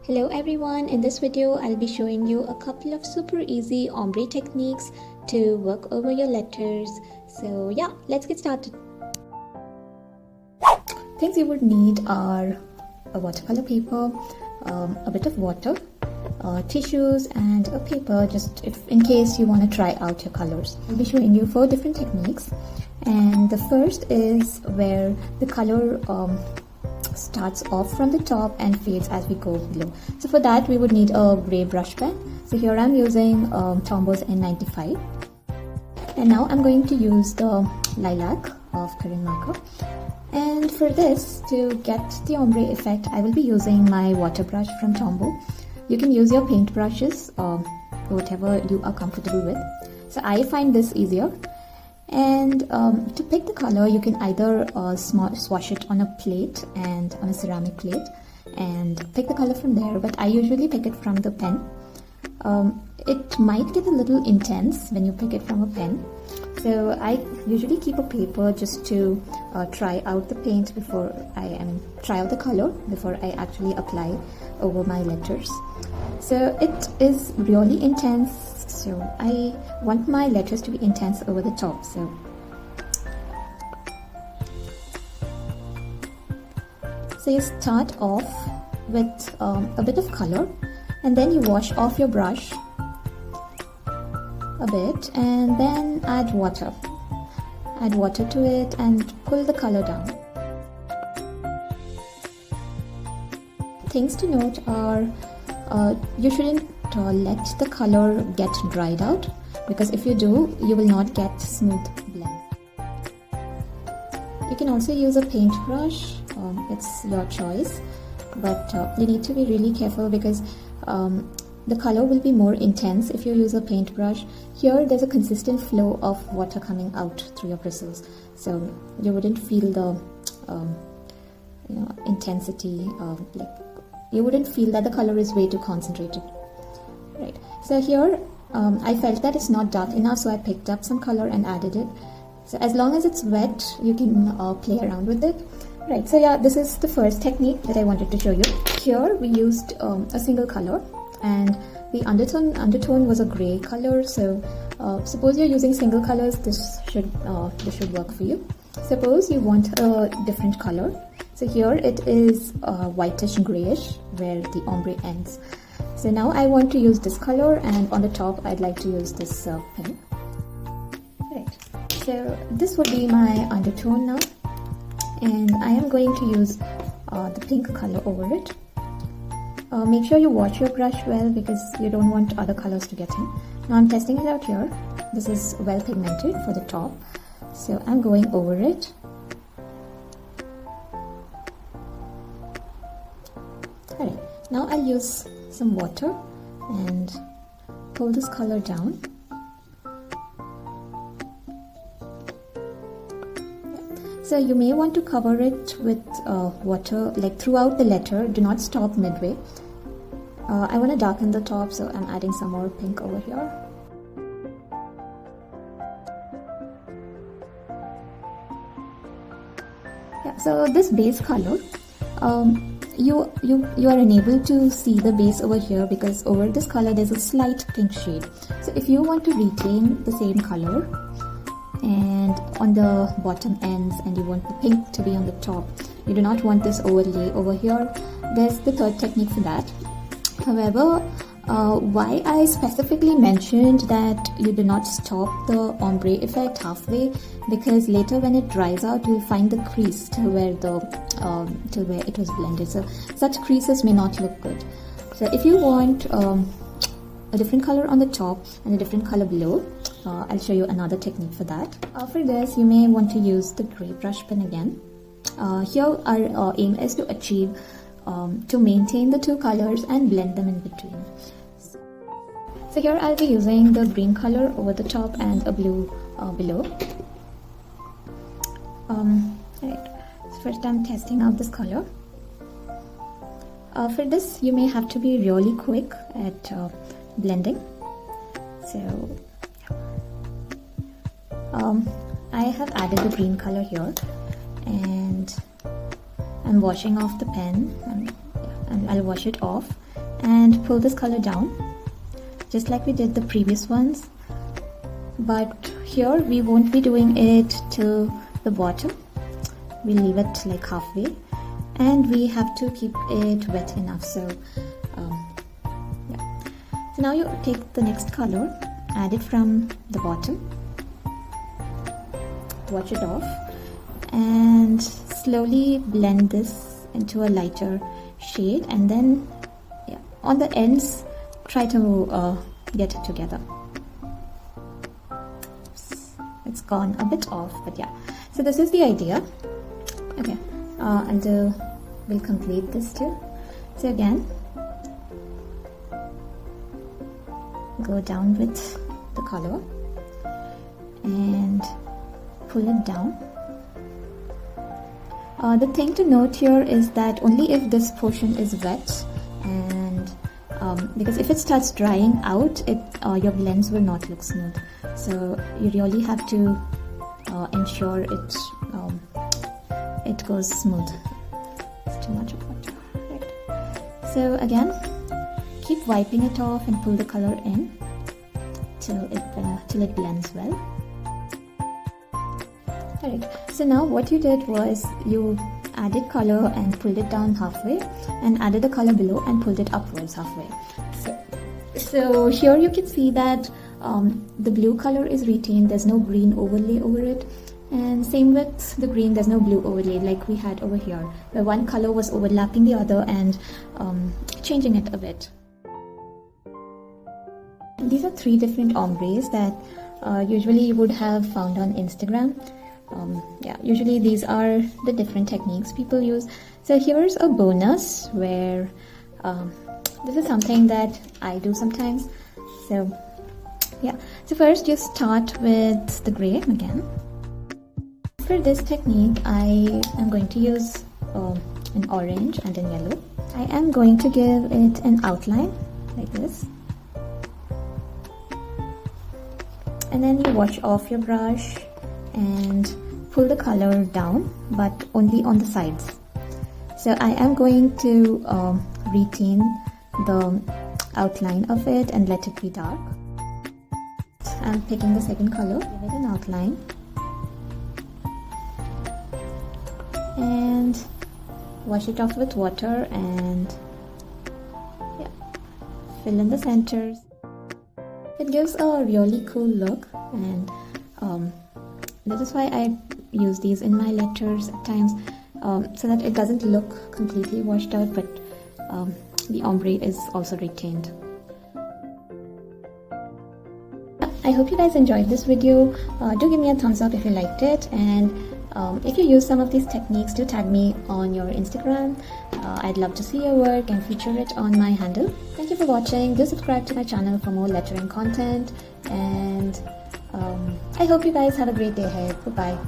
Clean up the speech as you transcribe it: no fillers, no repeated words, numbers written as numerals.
Hello everyone, in this video I'll be showing you a couple of super easy ombre techniques to work over your letters. So yeah, let's get started. Things you would need are a watercolor paper, a bit of water, tissues and a paper just if in case you want to try out your colors. I'll be showing you 4 different techniques, and the first is where the color starts off from the top and fades as we go below. So for that we would need a gray brush pen. So here I'm using Tombow's N95, and now I'm going to use the lilac of Karin Brushmarker. And for this, to get the ombre effect, I will be using my Waterbrush from Tombow. You can use your paint brushes, whatever you are comfortable with. So I find this easier. And to pick the color, you can either swatch it on a plate and on a ceramic plate and pick the color from there, but I usually pick it from the pen. It might get a little intense when you pick it from a pen, so I usually keep a paper just to try out the paint before try out the color before I actually apply over my letters. So it is really intense, so I want my letters to be intense over the top. So you start off with a bit of color, and then you wash off your brush a bit and then add water to it and pull the color down. Things to note are you shouldn't let the color get dried out, because if you do, you will not get smooth blend. You can also use a paintbrush, it's your choice, but you need to be really careful because the color will be more intense if you use a paintbrush. Here there's a consistent flow of water coming out through your bristles, so you wouldn't feel the intensity, like you wouldn't feel that the color is way too concentrated. Right, so here I felt that it's not dark enough, so I picked up some color and added it. So as long as it's wet, you can play around with it. Right, so yeah, this is the first technique that I wanted to show you. Here we used a single color, and the undertone was a gray color. So suppose you're using single colors, this should work for you. Suppose you want a different color. So here it is whitish grayish where the ombre ends. So now I want to use this color, and on the top I'd like to use this pen. Right, so this would be my undertone now, and I am going to use the pink color over it. Make sure you wash your brush well because you don't want other colors to get in. Now I'm testing it out here. This is well pigmented for the top, so I'm going over it. Alright, now I'll use some water and pull this color down. So you may want to cover it with water like throughout the letter. Do not stop midway. I want to darken the top, so I'm adding some more pink over here. Yeah, so this base color, you are unable to see the base over here because over this color there's a slight pink shade. So if you want to retain the same color and on the bottom ends, and you want the pink to be on the top, you do not want this overlay over here, there's the third technique for that. However, why I specifically mentioned that you do not stop the ombre effect halfway, because later when it dries out you'll find the crease to where it was blended. So such creases may not look good. So if you want a different color on the top and a different color below, I'll show you another technique for that. For this, you may want to use the gray brush pen again. Here our aim is to achieve to maintain the 2 colors and blend them in between. So here I'll be using the green color over the top and a blue below. Right. So first I'm testing out this color. For this, you may have to be really quick at blending. So I have added the green color here, and I'm washing off the pen, and yeah, and I'll wash it off and pull this color down just like we did the previous ones, but here we won't be doing it to the bottom. We'll leave it like halfway, and we have to keep it wet enough. So yeah. So now you take the next color, add it from the bottom, wash it off, and slowly blend this into a lighter shade, and then yeah, on the ends try to get it together. It's gone a bit off, but yeah, so this is the idea. Okay, we'll complete this too. So again, go down with the color and pull it down. The thing to note here is that only if this portion is wet, and because if it starts drying out, your blends will not look smooth. So you really have to ensure it goes smooth. It's too much of water. Right. So again, keep wiping it off and pull the color in till it blends well. Alright, so now what you did was you added color and pulled it down halfway, and added the color below and pulled it upwards halfway. So here you can see that the blue color is retained, there's no green overlay over it, and same with the green, there's no blue overlay like we had over here, where one color was overlapping the other and changing it a bit. And these are 3 different ombres that usually you would have found on Instagram. Yeah, usually these are the different techniques people use. So here's a bonus where this is something that I do sometimes. So yeah, so first you start with the gray again. For this technique, I am going to use an orange and an yellow. I am going to give it an outline like this. And then you wash off your brush and pull the color down, but only on the sides. So I am going to retain the outline of it and let it be dark. I'm picking the second color, give it an outline, and wash it off with water and yeah, fill in the centers. It gives a really cool look, and that is why I use these in my letters at times, so that it doesn't look completely washed out, but the ombre is also retained. I hope you guys enjoyed this video. Do give me a thumbs up if you liked it, and if you use some of these techniques, do tag me on your Instagram. I'd love to see your work and feature it on my handle. Thank you for watching. Do subscribe to my channel for more lettering content, and I hope you guys have a great day ahead. Bye bye.